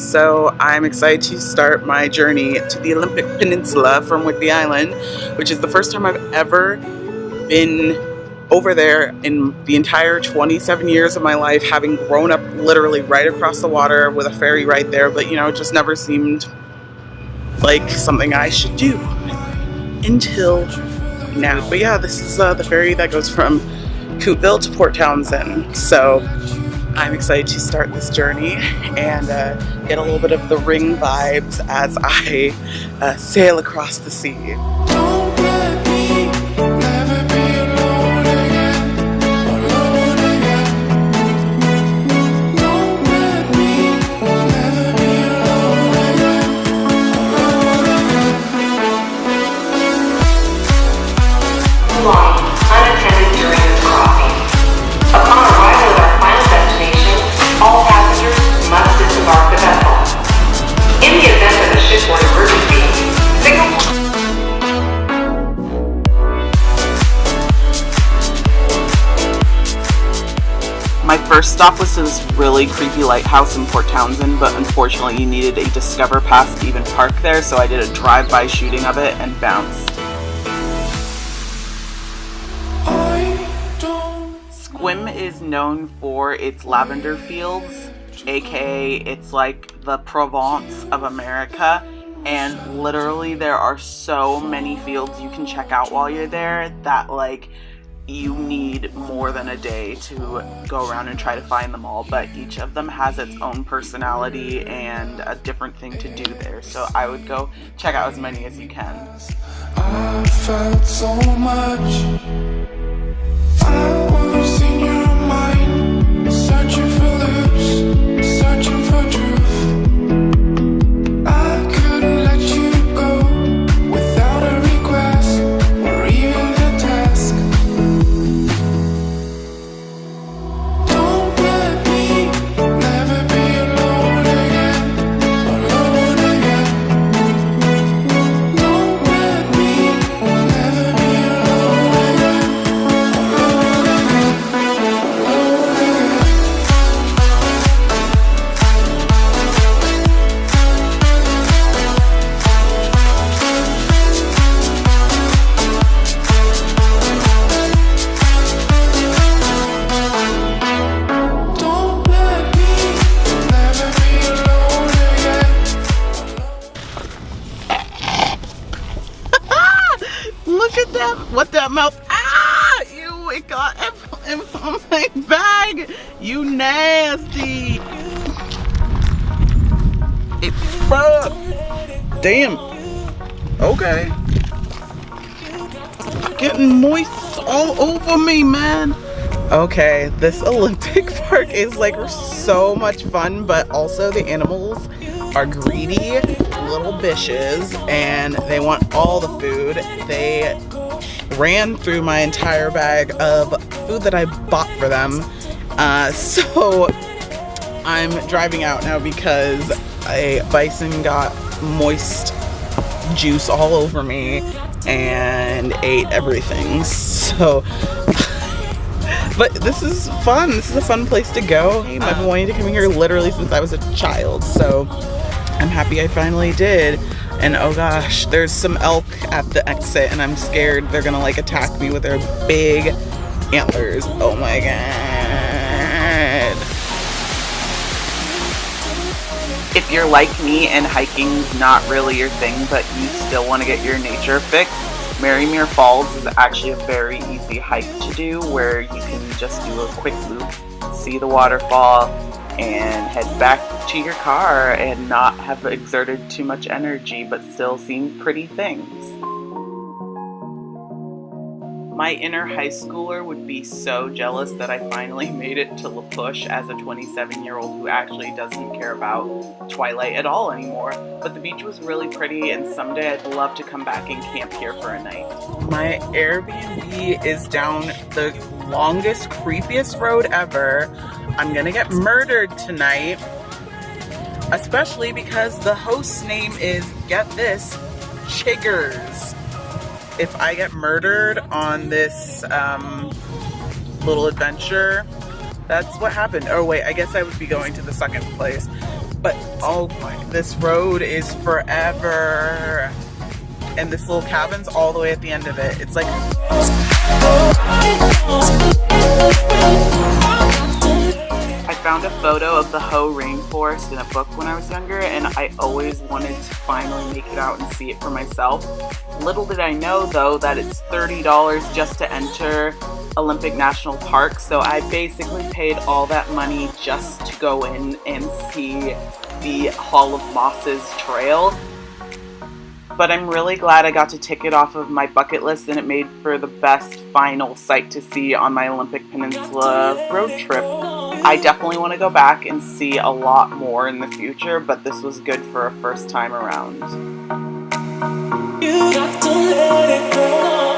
So I'm excited to start my journey to the Olympic Peninsula from Whidbey Island, which is the first time I've ever been over there in the entire 27 years of my life, having grown up literally right across the water with a ferry right there, but it just never seemed like something I should do until now. But yeah, this is the ferry that goes from Cootville to Port Townsend, so I'm excited to start this journey and get a little bit of the Ring vibes as I sail across the sea. My first stop was to this really creepy lighthouse in Port Townsend, but unfortunately you needed a Discover Pass to even park there, so I did a drive-by shooting of it and bounced. Sequim is known for its lavender fields, aka it's like the Provence of America, and literally there are so many fields you can check out while you're there that you need more than a day to go around and try to find them all, but each of them has its own personality and a different thing to do there, so I would go check out as many as you can. I felt so much. I was in your mind, searching for lips, searching for truth. I couldn't let you go without a request or even a task. Don't let me never be alone again, alone again. Don't let me never be alone again, alone again, alone again. Don't let me never be alone again. Look at that! What that mouth? Ah! Ew! It got in my bag. You nasty! It. Damn. Okay. Getting moist all over me, man. Okay, this Olympic Park is so much fun, but also the animals are greedy little bitches and they want all the food. They ran through my entire bag of food that I bought for them. So I'm driving out now because a bison got moist juice all over me and ate everything. So but this is fun. This is a fun place to go. I've been wanting to come here literally since I was a child, so I'm happy I finally did. And oh gosh, there's some elk at the exit and I'm scared they're gonna attack me with their big antlers. Oh my god. If you're like me and hiking's not really your thing, but you still want to get your nature fix, Marymeer Falls is actually a very easy hike to do, where you can just do a quick loop, see the waterfall, and head back to your car and not have exerted too much energy but still seen pretty things. My inner high schooler would be so jealous that I finally made it to La Push as a 27-year-old who actually doesn't care about Twilight at all anymore. But the beach was really pretty and someday I'd love to come back and camp here for a night. My Airbnb is down the longest, creepiest road ever. I'm gonna get murdered tonight, especially because the host's name is, get this, Chiggers. If I get murdered on this little adventure, that's what happened. Oh wait, I guess I would be going to the second place. But oh my, this road is forever. And this little cabin's all the way at the end of it. It's like, I found a photo of the Hoh rainforest in a book when I was younger, and I always wanted to finally make it out and see it for myself. Little did I know though that it's $30 just to enter Olympic National Park, so I basically paid all that money just to go in and see the Hall of Mosses trail. But I'm really glad I got to tick it off of my bucket list, and it made for the best final sight to see on my Olympic Peninsula road trip. I definitely want to go back and see a lot more in the future, but this was good for a first time around. You got to let it go.